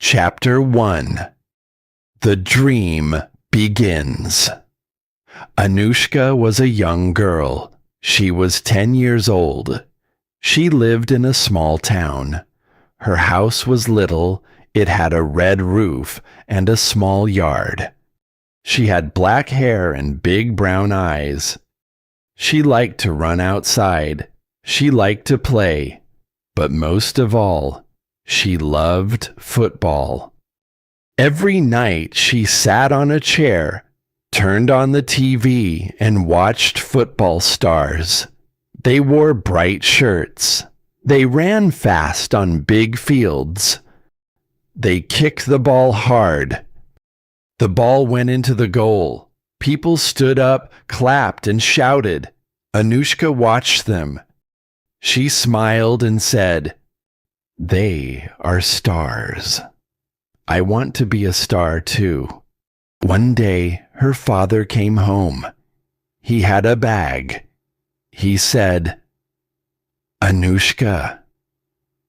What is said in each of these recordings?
Chapter 1. The Dream Begins. Anushka was a young girl. She was 10 years old. She lived in a small town. Her house was little. It had a red roof and a small yard. She had black hair and big brown eyes. She liked to run outside. She liked to play. But most of all, she loved football. Every night she sat on a chair, turned on the TV, and watched football stars. They wore bright shirts. They ran fast on big fields. They kicked the ball hard. The ball went into the goal. People stood up, clapped, and shouted. Anushka watched them. She smiled and said, "They are stars. I want to be a star too." One day, her father came home. He had a bag. He said, "Anushka,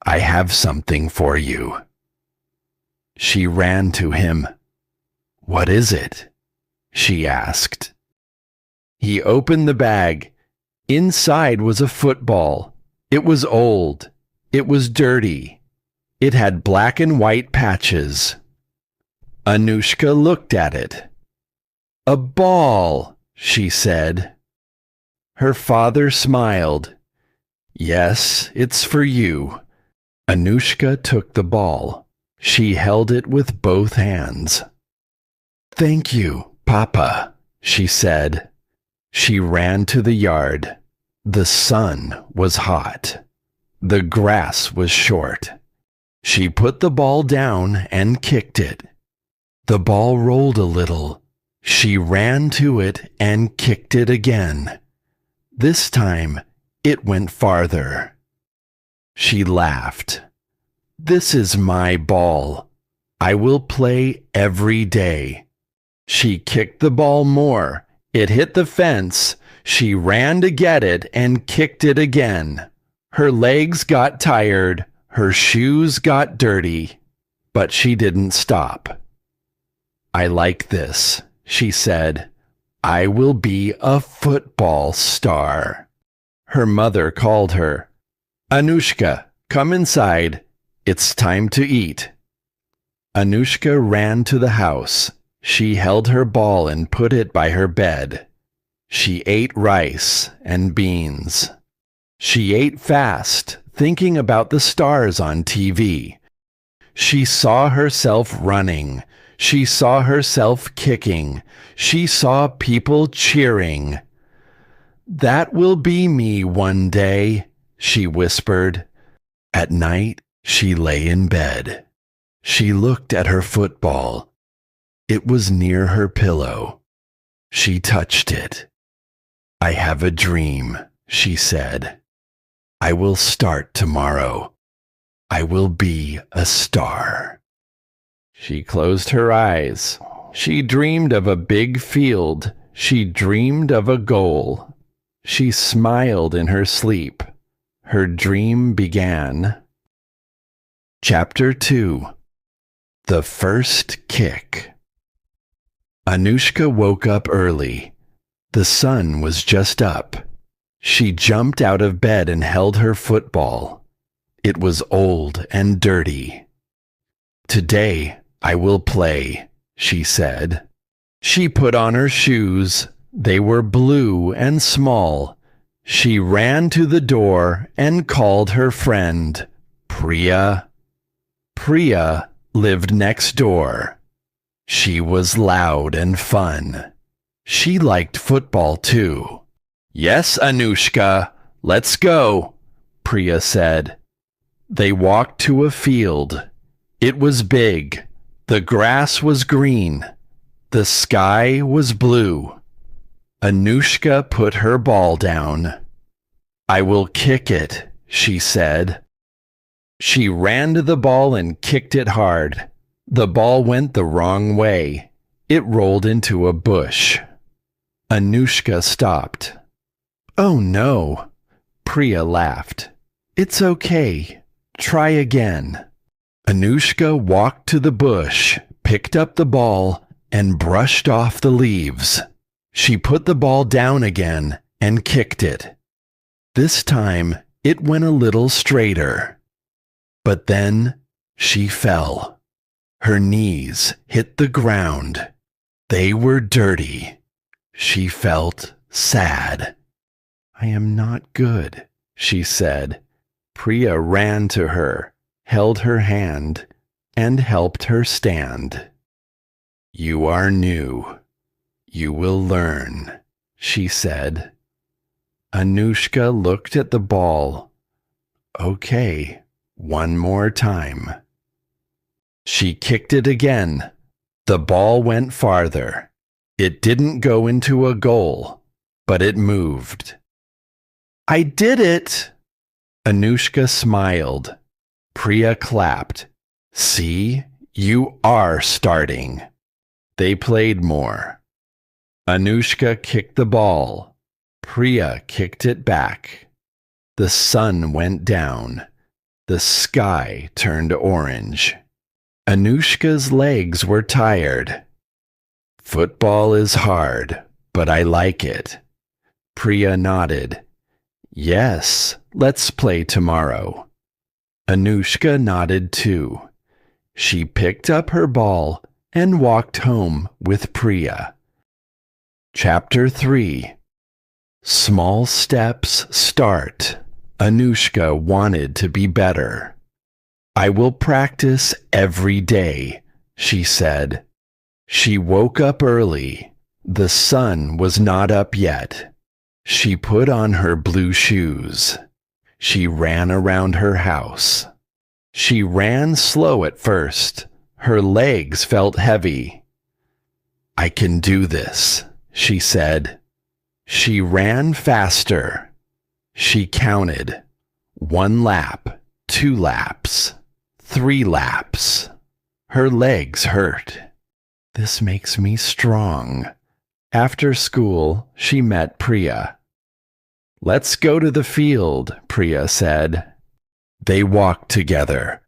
I have something for you." She ran to him. "What is it?" she asked. He opened the bag. Inside was a football. It was old. It was dirty. It had black and white patches. Anushka looked at it. "A ball," she said. Her father smiled. "Yes, it's for you." Anushka took the ball. She held it with both hands. "Thank you, Papa," she said. She ran to the yard. The sun was hot. The grass was short. She put the ball down and kicked it. The ball rolled a little. She ran to it and kicked it again. This time, it went farther. She laughed. "This is my ball. I will play every day." She kicked the ball more. It hit the fence. She ran to get it and kicked it again. Her legs got tired. Her shoes got dirty. But she didn't stop. "I like this," she said. "I will be a football star." Her mother called her. "Anushka, come inside. It's time to eat." Anushka ran to the house. She held her ball and put it by her bed. She ate rice and beans. She ate fast, thinking about the stars on TV. She saw herself running. She saw herself kicking. She saw people cheering. "That will be me one day," she whispered. At night, she lay in bed. She looked at her football. It was near her pillow. She touched it. "I have a dream," she said. "I will start tomorrow. I will be a star." She closed her eyes. She dreamed of a big field. She dreamed of a goal. She smiled in her sleep. Her dream began. Chapter 2. The First Kick. Anushka woke up early. The sun was just up. She jumped out of bed and held her football. It was old and dirty. "Today I will play," she said. She put on her shoes. They were blue and small. She ran to the door and called her friend, Priya. Priya lived next door. She was loud and fun. She liked football too. "Yes, Anushka, let's go," Priya said. They walked to a field. It was big. The grass was green. The sky was blue. Anushka put her ball down. "I will kick it," she said. She ran to the ball and kicked it hard. The ball went the wrong way. It rolled into a bush. Anushka stopped. "Oh no," Priya laughed. "It's okay. Try again." Anushka walked to the bush, picked up the ball, and brushed off the leaves. She put the ball down again and kicked it. This time, it went a little straighter. But then she fell. Her knees hit the ground. They were dirty. She felt sad. "I am not good," she said. Priya ran to her, held her hand, and helped her stand. "You are new. You will learn," she said. Anushka looked at the ball. "Okay, one more time." She kicked it again. The ball went farther. It didn't go into a goal, but it moved. "I did it!" Anushka smiled. Priya clapped. "See, you are starting." They played more. Anushka kicked the ball. Priya kicked it back. The sun went down. The sky turned orange. Anushka's legs were tired. "Football is hard, but I like it." Priya nodded. "Yes, let's play tomorrow." Anushka nodded too. She picked up her ball and walked home with Priya. Chapter 3. Small steps start. Anushka wanted to be better. "I will practice every day," she said. She woke up early. The sun was not up yet. She put on her blue shoes. She ran around her house. She ran slow at first. Her legs felt heavy. "I can do this," she said. She ran faster. She counted. 1 lap, 2 laps, 3 laps. Her legs hurt. "This makes me strong." After school, she met Priya. "Let's go to the field," Priya said. They walked together.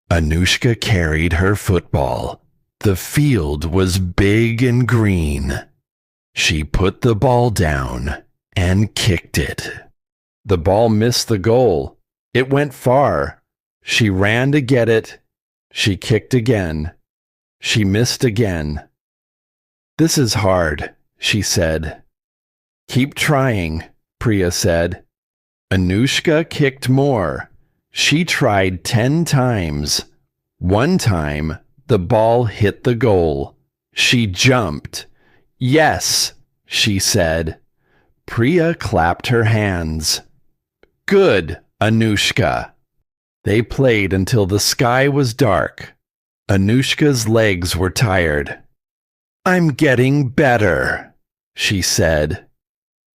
Anushka carried her football. The field was big and green. She put the ball down and kicked it. The ball missed the goal. It went far. She ran to get it. She kicked again. She missed again. "This is hard," she said. "Keep trying," Priya said. Anushka kicked more. She tried 10 times. One time, the ball hit the goal. She jumped. "Yes," she said. Priya clapped her hands. "Good, Anushka." They played until the sky was dark. Anushka's legs were tired. "I'm getting better," she said.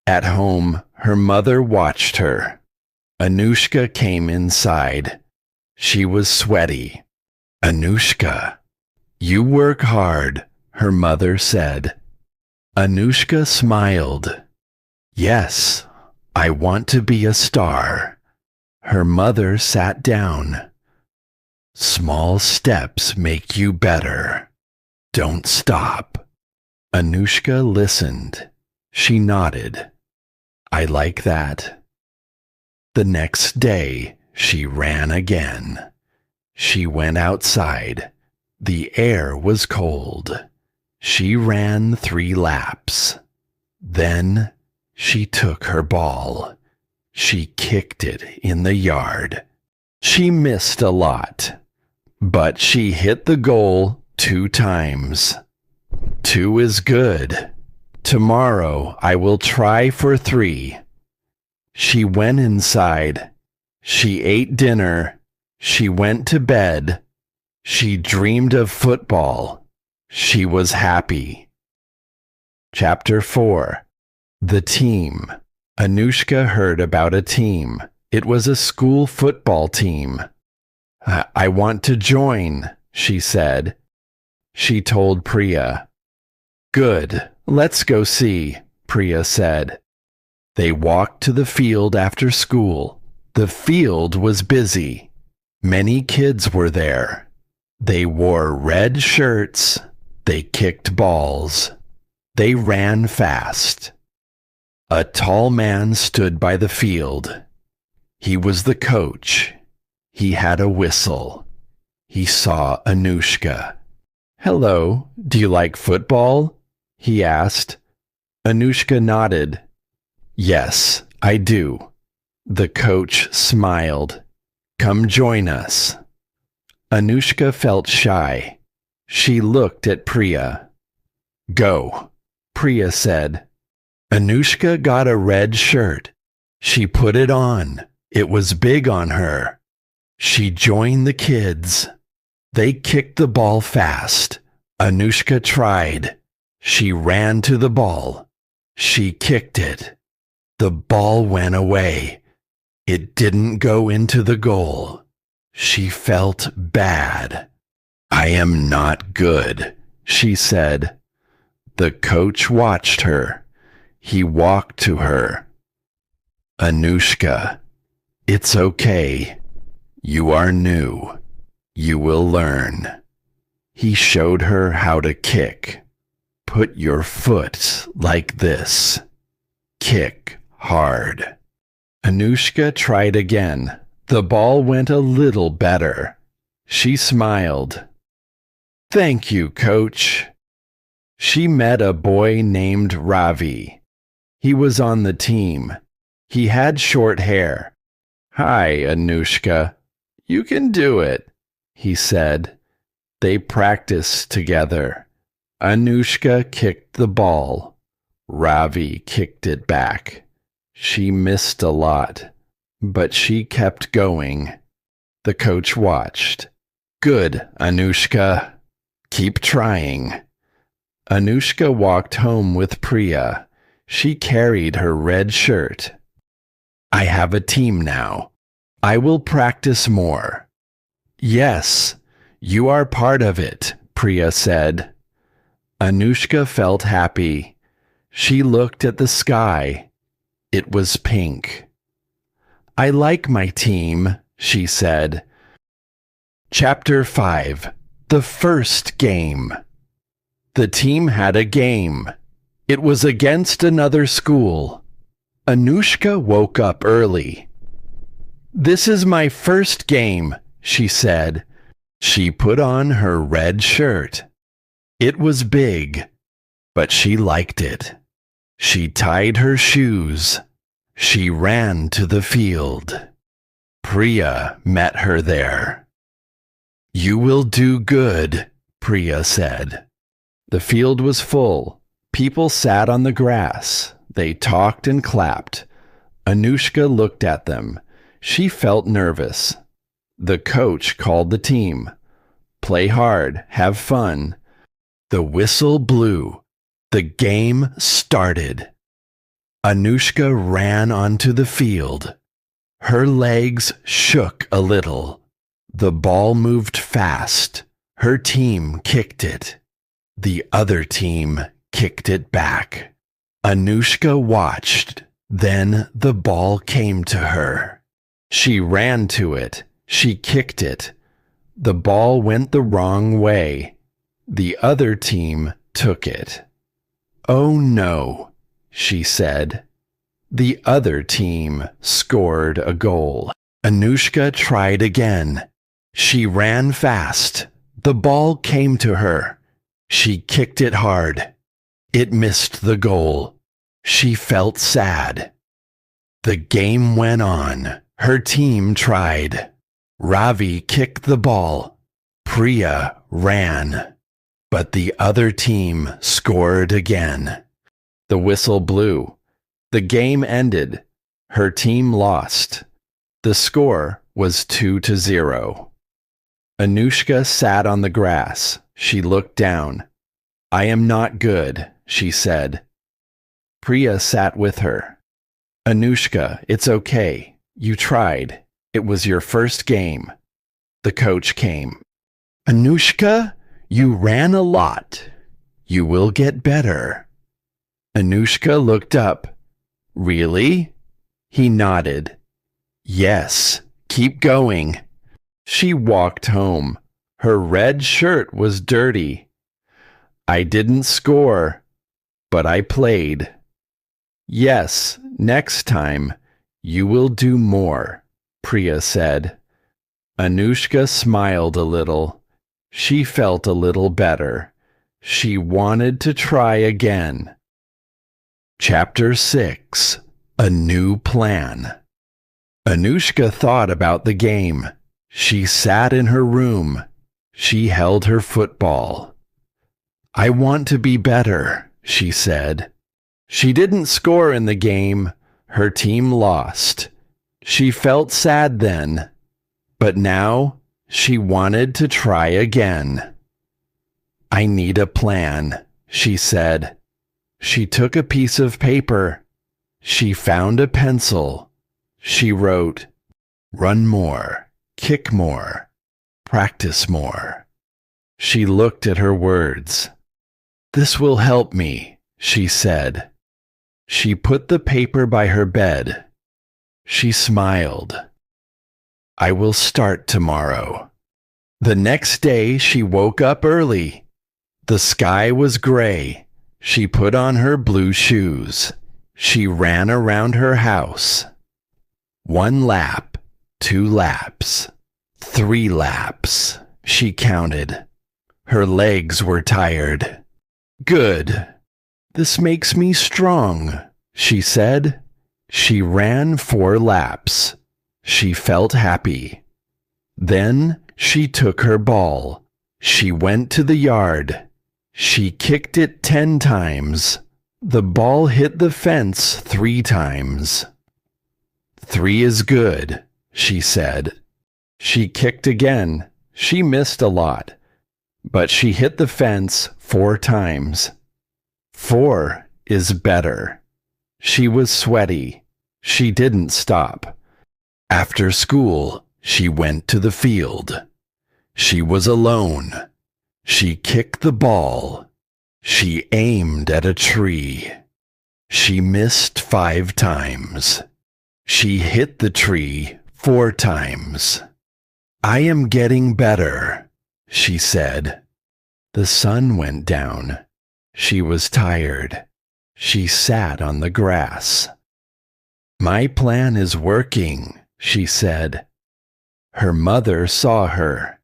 At home, her mother watched her. Anushka came inside. She was sweaty. "Anushka, you work hard," her mother said. Anushka smiled. "Yes, I want to be a star." Her mother sat down. "Small steps make you better. Don't stop." Anushka listened. She nodded. "I like that." The next day, she ran again. She went outside. The air was cold. She ran 3 laps. Then she took her ball. She kicked it in the yard. She missed a lot, but she hit the goal 2 times. 2 is good. Tomorrow I will try for 3. She went inside. She ate dinner. She went to bed. She dreamed of football. She was happy. Chapter 4. The team. Anushka heard about a team. It was a school football team. "I want to join," she said. She told Priya. "Good, let's go see," Priya said. They walked to the field after school. The field was busy. Many kids were there. They wore red shirts. They kicked balls. They ran fast. A tall man stood by the field. He was the coach. He had a whistle. He saw Anushka. "Hello, do you like football?" he asked. Anushka nodded. "Yes, I do." The coach smiled. "Come join us." Anushka felt shy. She looked at Priya. "Go," Priya said. Anushka got a red shirt. She put it on. It was big on her. She joined the kids. They kicked the ball fast. Anushka tried. She ran to the ball. She kicked it. The ball went away. It didn't go into the goal. She felt bad. "I am not good," she said. The coach watched her. He walked to her. "Anushka, it's okay. You are new. You will learn." He showed her how to kick. "Put your foot like this. Kick hard." Anushka tried again. The ball went a little better. She smiled. "Thank you, coach." She met a boy named Ravi. He was on the team. He had short hair. "Hi, Anushka. You can do it," he said. They practiced together. Anushka kicked the ball. Ravi kicked it back. She missed a lot, but she kept going. The coach watched. "Good, Anushka. Keep trying." Anushka walked home with Priya. She carried her red shirt. "I have a team now. I will practice more." "Yes, you are part of it," Priya said. Anushka felt happy. She looked at the sky. It was pink. "I like my team," she said. Chapter 5. The First Game. The team had a game. It was against another school. Anushka woke up early. "This is my first game," she said. She put on her red shirt. It was big, but she liked it. She tied her shoes. She ran to the field. Priya met her there. "You will do good," Priya said. The field was full. People sat on the grass. They talked and clapped. Anushka looked at them. She felt nervous. The coach called the team. "Play hard, have fun." The whistle blew. The game started. Anushka ran onto the field. Her legs shook a little. The ball moved fast. Her team kicked it. The other team kicked it back. Anushka watched. Then the ball came to her. She ran to it. She kicked it. The ball went the wrong way. The other team took it. "Oh no," she said. The other team scored a goal. Anushka tried again. She ran fast. The ball came to her. She kicked it hard. It missed the goal. She felt sad. The game went on. Her team tried. Ravi kicked the ball. Priya ran. But the other team scored again. The whistle blew. The game ended. Her team lost. The score was 2-0. Anushka sat on the grass. She looked down. "I am not good," she said. Priya sat with her. "Anushka, it's okay. You tried. It was your first game." The coach came. "Anushka, you ran a lot. You will get better." Anushka looked up. "Really?" He nodded. "Yes, keep going." She walked home. Her red shirt was dirty. I didn't score, but I played. Yes, next time you will do more, Priya said. Anushka smiled a little. She felt a little better. She wanted to try again. Chapter 6. A New Plan. Anushka thought about the game. She sat in her room. She held her football. I want to be better, she said. She didn't score in the game. Her team lost. She felt sad then, but now she wanted to try again. I need a plan, she said. She took a piece of paper. She found a pencil. She wrote, run more, kick more, practice more. She looked at her words. This will help me, she said. She put the paper by her bed. She smiled. I will start tomorrow. The next day she woke up early. The sky was gray. She put on her blue shoes. She ran around her house. 1 lap, 2 laps, 3 laps, she counted. Her legs were tired. Good. This makes me strong, she said. She ran 4 laps. She felt happy. Then she took her ball. She went to the yard. She kicked it 10 times. The ball hit the fence 3 times. 3 is good, she said. She kicked again. She missed a lot, but she hit the fence 4 times. 4 is better. She was sweaty. She didn't stop. After school, she went to the field. She was alone. She kicked the ball. She aimed at a tree. She missed 5 times. She hit the tree 4 times. I am getting better, she said. The sun went down. She was tired. She sat on the grass. My plan is working, she said. Her mother saw her.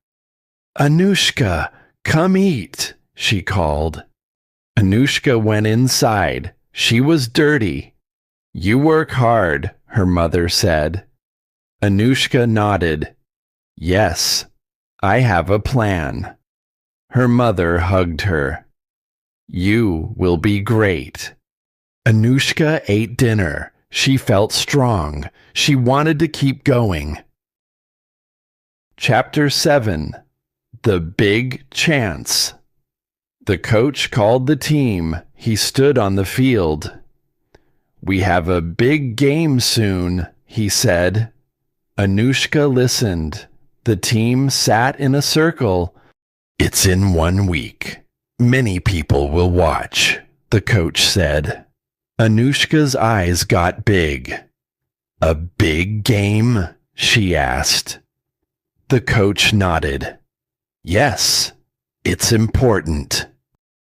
Anushka, come eat, she called. Anushka went inside. She was dirty. You work hard, her mother said. Anushka nodded. Yes, I have a plan. Her mother hugged her. You will be great. Anushka ate dinner. She felt strong. She wanted to keep going. Chapter 7. The Big Chance. The coach called the team. He stood on the field. We have a big game soon, he said. Anushka listened. The team sat in a circle. It's in 1 week. Many people will watch, the coach said. Anushka's eyes got big. A big game? She asked. The coach nodded. Yes, it's important.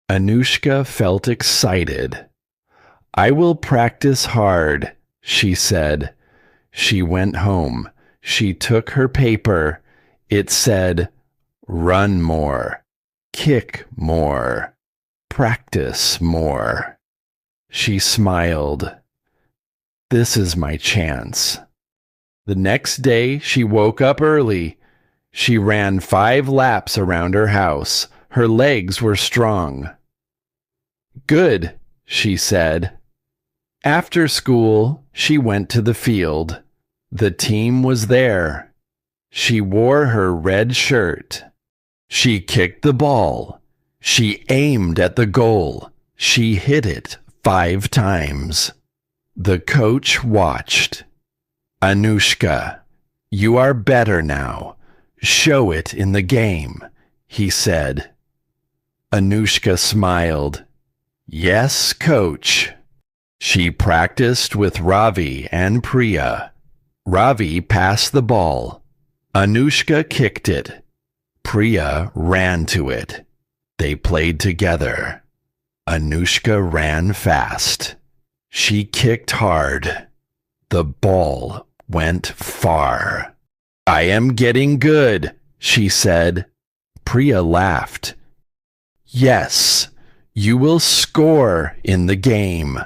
Anushka felt excited. I will practice hard, she said. She went home. She took her paper. It said, run more, kick more, practice more. She smiled. This is my chance. The next day, she woke up early. She ran 5 laps around her house. Her legs were strong. Good, she said. After school, she went to the field. The team was there. She wore her red shirt. She kicked the ball. She aimed at the goal. She hit it 5 times. The coach watched. Anushka, you are better now. Show it in the game, he said. Anushka smiled. Yes, coach. She practiced with Ravi and Priya. Ravi passed the ball. Anushka kicked it. Priya ran to it. They played together. Anushka ran fast. She kicked hard. The ball went far. "I am getting good," she said. Priya laughed. "Yes, you will score in the game."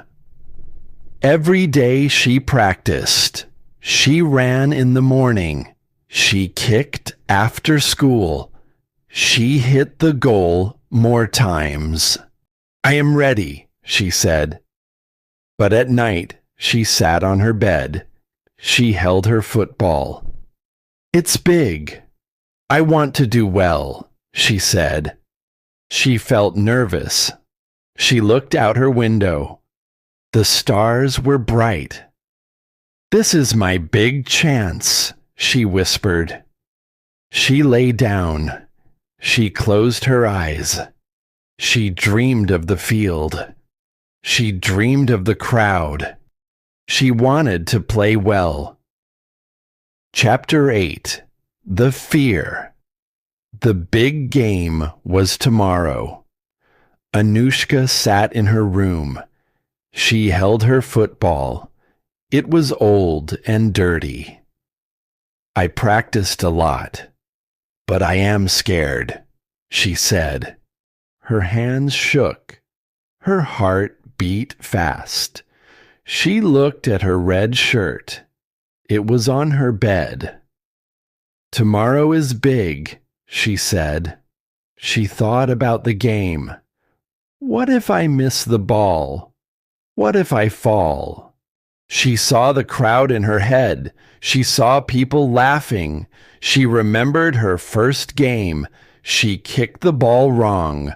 Every day she practiced. She ran in the morning. She kicked after school. She hit the goal more times. "I am ready," she said. But at night, she sat on her bed. She held her football. "It's big. I want to do well," she said. She felt nervous. She looked out her window. The stars were bright. "This is my big chance," she whispered. She lay down. She closed her eyes. She dreamed of the field. She dreamed of the crowd. She wanted to play well. Chapter 8. The Fear. The big game was tomorrow. Anushka sat in her room. She held her football. It was old and dirty. "I practiced a lot, but I am scared," she said. Her hands shook. Her heart beat fast. She looked at her red shirt. It was on her bed. "Tomorrow is big," she said. She thought about the game. "What if I miss the ball? What if I fall?" She saw the crowd in her head. She saw people laughing. She remembered her first game. She kicked the ball wrong.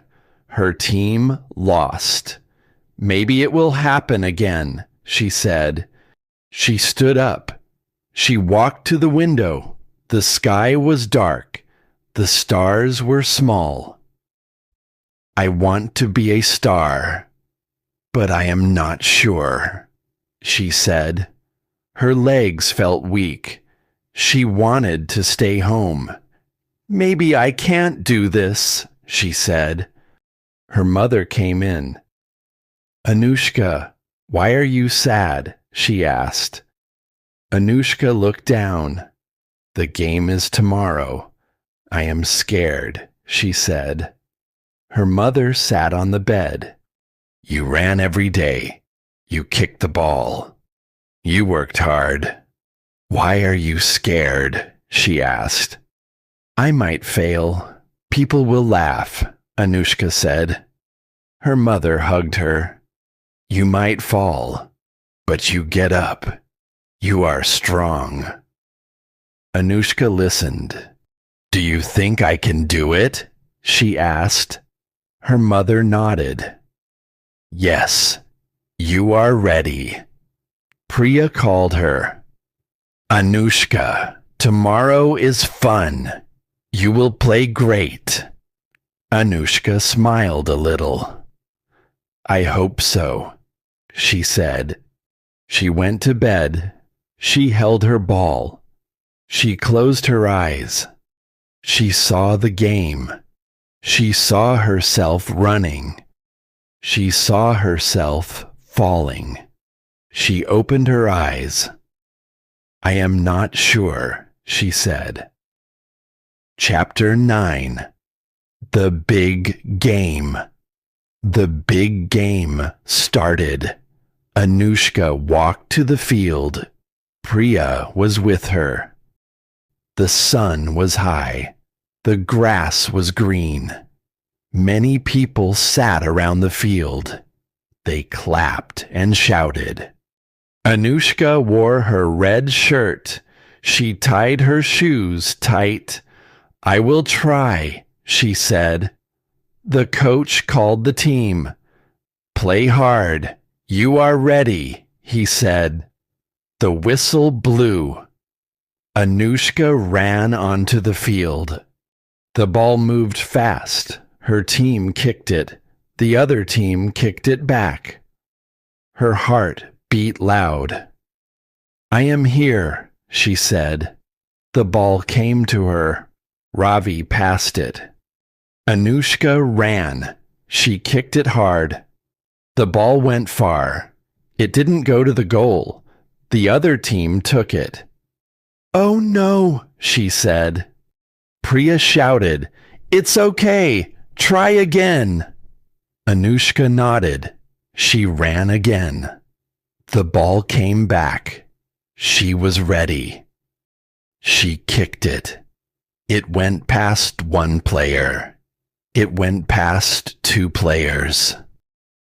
Her team lost. "Maybe it will happen again," she said. She stood up. She walked to the window. The sky was dark. The stars were small. "I want to be a star, but I am not sure," she said. Her legs felt weak. She wanted to stay home. "Maybe I can't do this," she said. Her mother came in. "Anushka, why are you sad?" she asked. Anushka looked down. "The game is tomorrow. I am scared," she said. Her mother sat on the bed. "You ran every day. You kicked the ball. You worked hard. Why are you scared?" she asked. "I might fail. People will laugh," Anushka said. Her mother hugged her. "You might fall, but you get up. You are strong." Anushka listened. "Do you think I can do it?" she asked. Her mother nodded. "Yes, you are ready." Priya called her. "Anushka, tomorrow is fun. You will play great." Anushka smiled a little. "I hope so," she said. She went to bed. She held her ball. She closed her eyes. She saw the game. She saw herself running. She saw herself falling. She opened her eyes. "I am not sure," she said. Chapter 9. The Big Game. The big game started. Anushka walked to the field. Priya was with her. The sun was high. The grass was green. Many people sat around the field. They clapped and shouted. Anushka wore her red shirt. She tied her shoes tight. "I will try," she said. The coach called the team. "Play hard. You are ready," he said. The whistle blew. Anushka ran onto the field. The ball moved fast. Her team kicked it. The other team kicked it back. Her heart beat loud. "I am here," she said. The ball came to her. Ravi passed it. Anushka ran. She kicked it hard. The ball went far. It didn't go to the goal. The other team took it. "Oh no," she said. Priya shouted, "It's okay. Try again." Anushka nodded. She ran again. The ball came back. She was ready. She kicked it. It went past one player. It went past two players.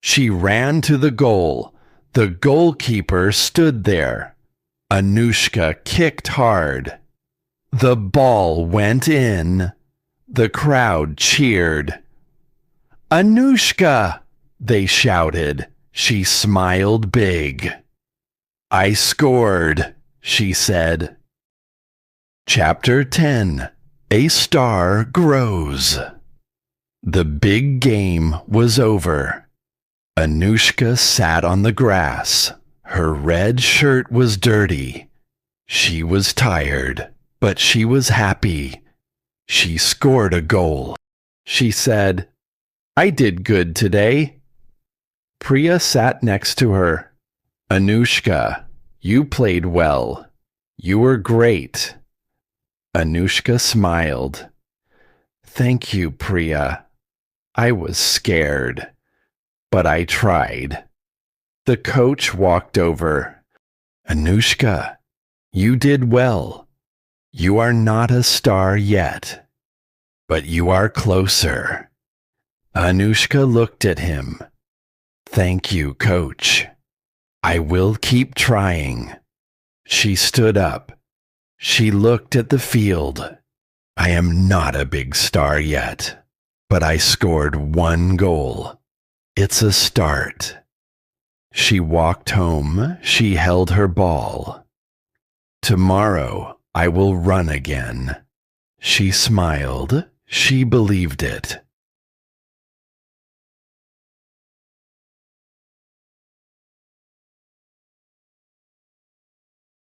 She ran to the goal. The goalkeeper stood there. Anushka kicked hard. The ball went in. The crowd cheered. "Anushka!" they shouted. She smiled big. "I scored," she said. Chapter 10. A Star Grows. The big game was over. Anushka sat on the grass. Her red shirt was dirty. She was tired, but she was happy. She scored a goal. She said, "I did good today." Priya sat next to her. "Anushka, you played well. You were great." Anushka smiled. "Thank you, Priya. I was scared, but I tried." The coach walked over. "Anushka, you did well. You are not a star yet, but you are closer." Anushka looked at him. "Thank you, coach. I will keep trying." She stood up. She looked at the field. "I am not a big star yet, but I scored one goal. It's a start." She walked home. She held her ball. "Tomorrow I will run again." She smiled. She believed it.